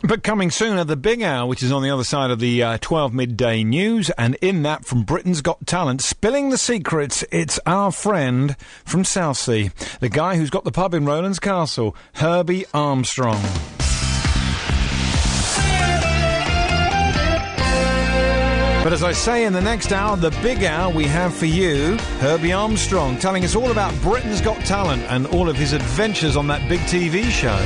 But coming soon are the Big Hour, which is on the other side of the 12 midday news, and in that, from Britain's Got Talent, spilling the secrets, it's our friend from Southsea, the guy who's got the pub in Rowlands Castle, Herbie Armstrong. But as I say, in the next hour, the Big Hour, we have for you Herbie Armstrong, telling us all about Britain's Got Talent and all of his adventures on that big TV show.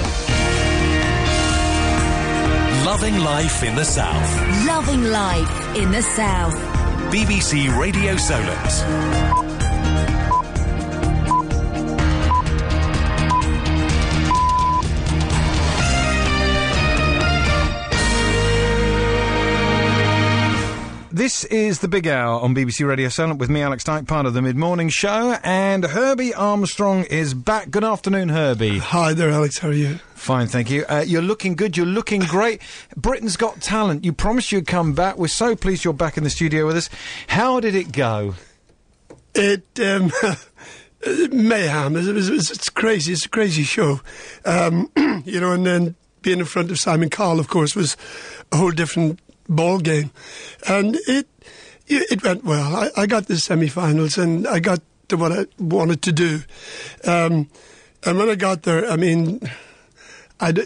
Loving life in the South. Loving life in the South. BBC Radio Solent. This is the Big Hour on BBC Radio Solent with me, Alex Dyke, part of the mid-morning show, and Herbie Armstrong is back. Good afternoon, Herbie. Hi there, Alex. How are you? Fine, thank you. You're looking good. You're looking great. Britain's Got Talent. You promised you'd come back. We're so pleased you're back in the studio with us. How did it go? It mayhem. It's crazy. It's a crazy show. You know, and then being in front of Simon Cowell, of course, was a whole different ball game, and it went well. I got the semi-finals, and I got to what I wanted to do. And when I got there, I mean,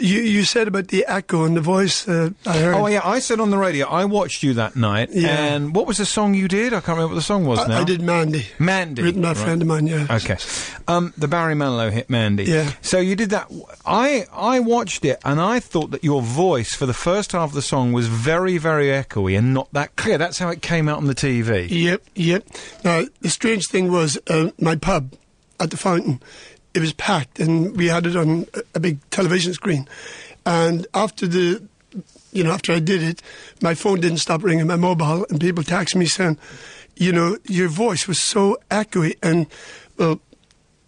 you said about the echo and the voice. I heard. Oh yeah, I said on the radio. I watched you that night. Yeah. And what was the song you did? I can't remember what the song was now. I did Mandy. Mandy, written by a friend of mine. Yeah. Okay. The Barry Manilow hit Mandy. Yeah. So you did that. I watched it, and I thought that your voice for the first half of the song was very, very echoey and not that clear. That's how it came out on the TV. Yep. Now the strange thing was my pub at the Fountain. It was packed, and we had it on a big television screen. And after I did it, my phone didn't stop ringing, my mobile, and people texted me saying, you know, your voice was so echoey. And, well,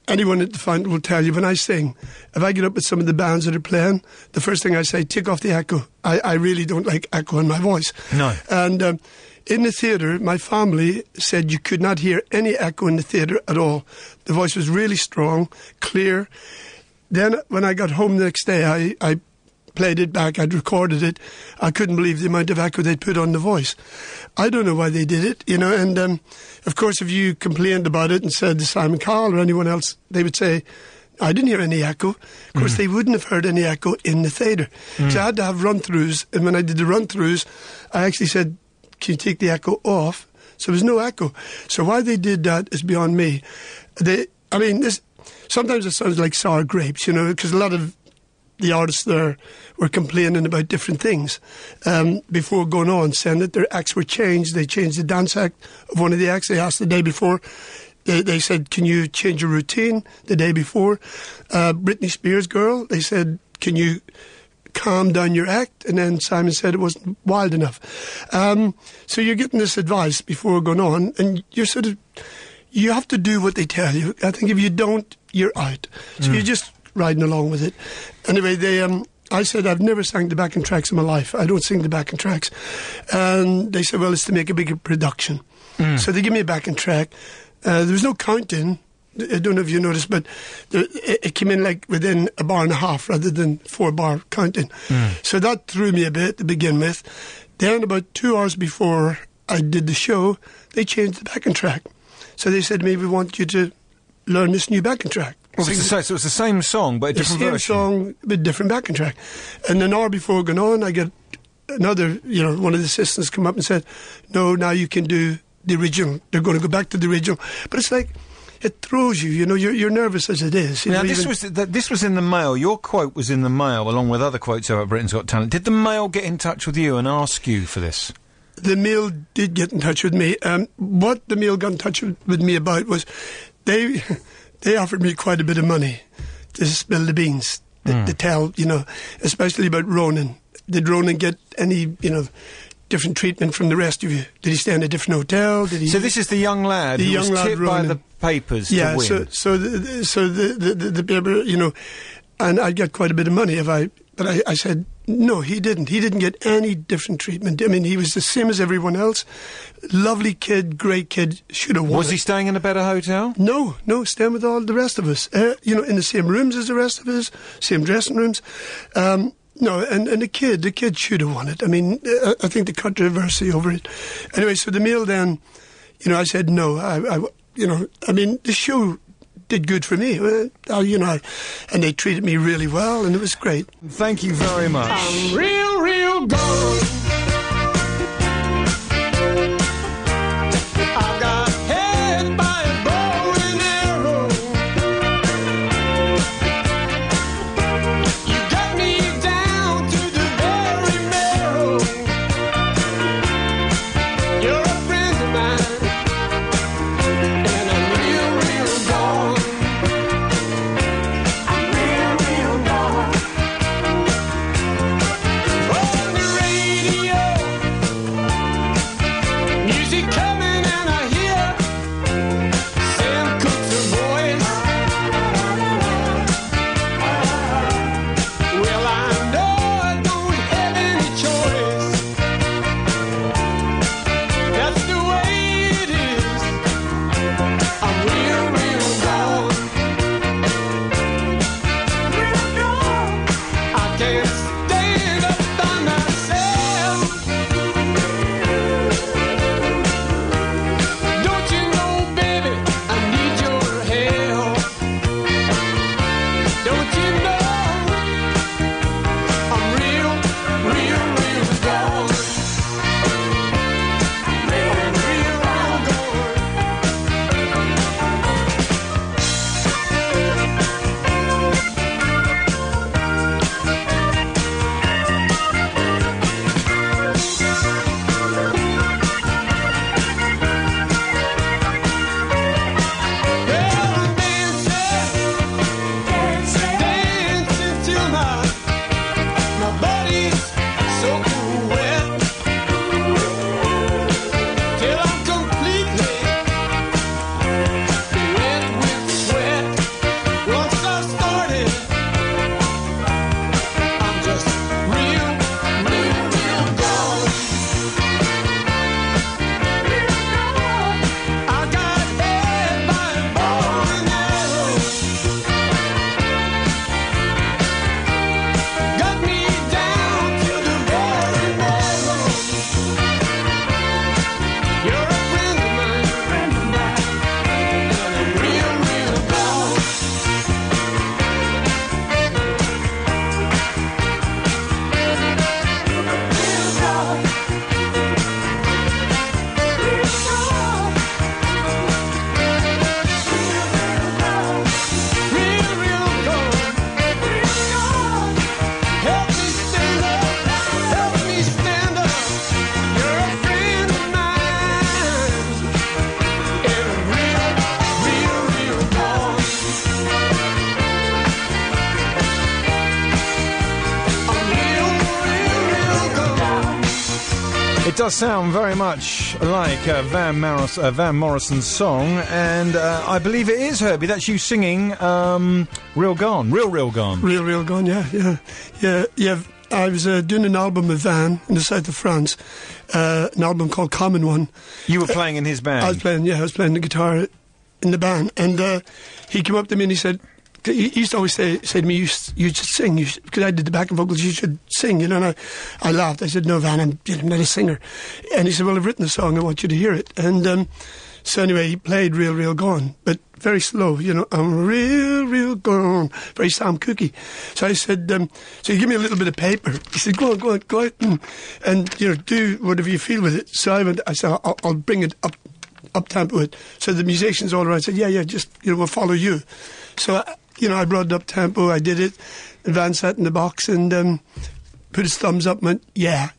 anyone at the Fountain will tell you, when I sing, if I get up with some of the bands that are playing, the first thing I say, take off the echo. I really don't like echo in my voice. No. And in the theatre, my family said you could not hear any echo in the theatre at all. The voice was really strong, clear. Then when I got home the next day, I played it back, I'd recorded it. I couldn't believe the amount of echo they'd put on the voice. I don't know why they did it, you know, and of course if you complained about it and said to Simon Cowell or anyone else, they would say, I didn't hear any echo. Of course, they wouldn't have heard any echo in the theatre. So I had to have run-throughs, and when I did the run-throughs, I actually said, can you take the echo off? So there was no echo. So why they did that is beyond me. Sometimes it sounds like sour grapes, you know, because a lot of the artists there were complaining about different things before going on, saying that their acts were changed. They changed the dance act of one of the acts. They asked the day before. They said, can you change your routine the day before? Britney Spears' girl, they said, can you calm down your act? And then Simon said it wasn't wild enough. So you're getting this advice before going on, and you have to do what they tell you. I think if you don't, you're out. So you're just riding along with it. Anyway, I said, I've never sang the backing tracks in my life. I don't sing the backing tracks. And they said, well, it's to make a bigger production. So they give me a backing track. There was no counting. I don't know if you noticed, but it came in like within a bar and a half rather than 4-bar counting. So that threw me a bit to begin with. Then about 2 hours before I did the show, they changed the backing track. So they said to me, we want you to learn this new backing track. So it was the same song, but a different version. The same song, but different backing track. And an hour before going on, I get another, you know, one of the assistants come up and said, no, now you can do the original. They're going to go back to the original. But it's like, it throws you, you know, you're nervous as it is. Now, this was in the Mail. Your quote was in the Mail, along with other quotes about Britain's Got Talent. Did the Mail get in touch with you and ask you for this? The Mail did get in touch with me. What the Mail got in touch with me about was they offered me quite a bit of money to spill the beans, to tell, you know, especially about Ronan. Did Ronan get any, you know, different treatment from the rest of you? Did he stay in a different hotel? So this is the young lad who was tipped by the papers to win. So the paper, you know, and I'd get quite a bit of money but I said, no, he didn't. He didn't get any different treatment. I mean, he was the same as everyone else. Lovely kid, great kid, should have won. Was he staying in a better hotel? No, staying with all the rest of us. You know, in the same rooms as the rest of us, same dressing rooms. No, and the kid should have won it. I mean, I think the controversy over it. Anyway, so the meal then, I said no. The show did good for me, and they treated me really well, and it was great. Thank you very much. I'm real, real gone. I got hit by a bow and arrow. You got me down to the very marrow. You're a friend of mine, and I'm real, real gone. I'm real, real gone. On the radio, music coming and I hear Sam Cooke's voice. Well, I know I don't have any choice. That's the way it is. I'm real, real gone. Real gone. I can't stand up by myself. Don't you know, baby, I need your help. Don't you know I'm real, real, real gone. I'm real, real gone. Well, I'm dancing till my body's soaking wet, till I'm completely wet with sweat. Once I started, I'm just real, real, real gone. Real gone. I got hit by a bow and arrow. Got me down to the very marrow. You're a friend of mine, and I'm real, real gone. Real gone. Real gone. Real, real gone. Real gone. Help me stand up. Help me stand up. You're a friend of mine, and I'm real, real, real gone. I'm real, real, real gone. It does sound very much like Van Morrison's song, and I believe it is, Herbie. That's you singing Real Gone. Real Gone. Real, real gone, yeah. I was doing an album with Van in the south of France, an album called Common One. You were playing in his band. I was playing the guitar in the band, and he came up to me and he said, he used to always say to me, you should sing, because I did the backing vocals, you should sing, and I laughed. I said, no, Van, I'm not a singer. And he said, well, I've written a song, I want you to hear it. And so anyway, he played Real, Real Gone, but very slow, I'm real, real gone, very Sam Cookie. So I said, so you give me a little bit of paper. He said, go on, and do whatever you feel with it. So I said, I'll bring it up tempo it. So the musicians all around said, yeah, just, we'll follow you. So, I brought it up tempo, I did it, and Van sat in the box and put his thumbs up and went, yeah,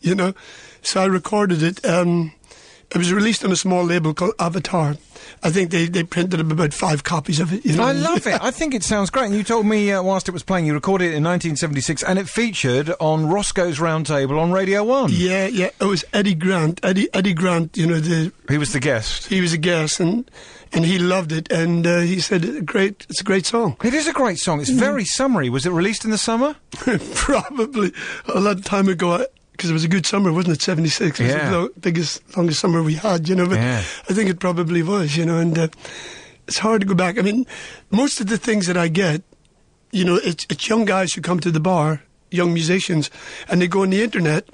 So I recorded it. It was released on a small label called Avatar. I think they printed up about 5 copies of it. I love it. I think it sounds great. And you told me whilst it was playing, you recorded it in 1976, and it featured on Roscoe's Roundtable on Radio 1. Yeah. It was Eddie Grant. Eddie Grant, he was the guest. He was a guest, and he loved it, and he said, it's a great song. It is a great song. It's very summery. Was it released in the summer? Probably. A lot of time ago, because it was a good summer, wasn't it, 76? It was the biggest, longest summer we had, but I think it probably was, and it's hard to go back. I mean, most of the things that I get, it's young guys who come to the bar young musicians, and they go on the internet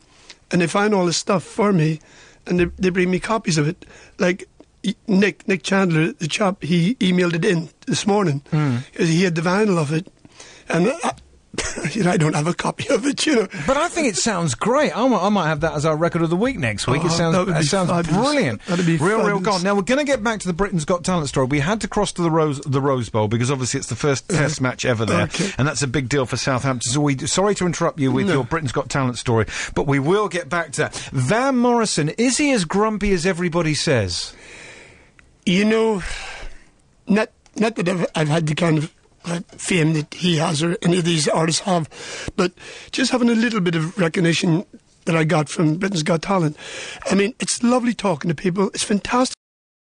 and they find all this stuff for me, and they bring me copies of it. Like Nick Chandler, the chap, he emailed it in this morning because he had the vinyl of it, and I don't have a copy of it, But I think it sounds great. I might have that as our record of the week next week. It sounds brilliant. That'd be real gold. Now we're going to get back to the Britain's Got Talent story. We had to cross to the Rose Bowl because obviously it's the first Test match ever there, and that's a big deal for Southampton. So sorry to interrupt you with your Britain's Got Talent story, but we will get back to that. Van Morrison, is he as grumpy as everybody says? Not that I've had the kind of fame that he has or any of these artists have, but just having a little bit of recognition that I got from Britain's Got Talent. I mean, it's lovely talking to people. It's fantastic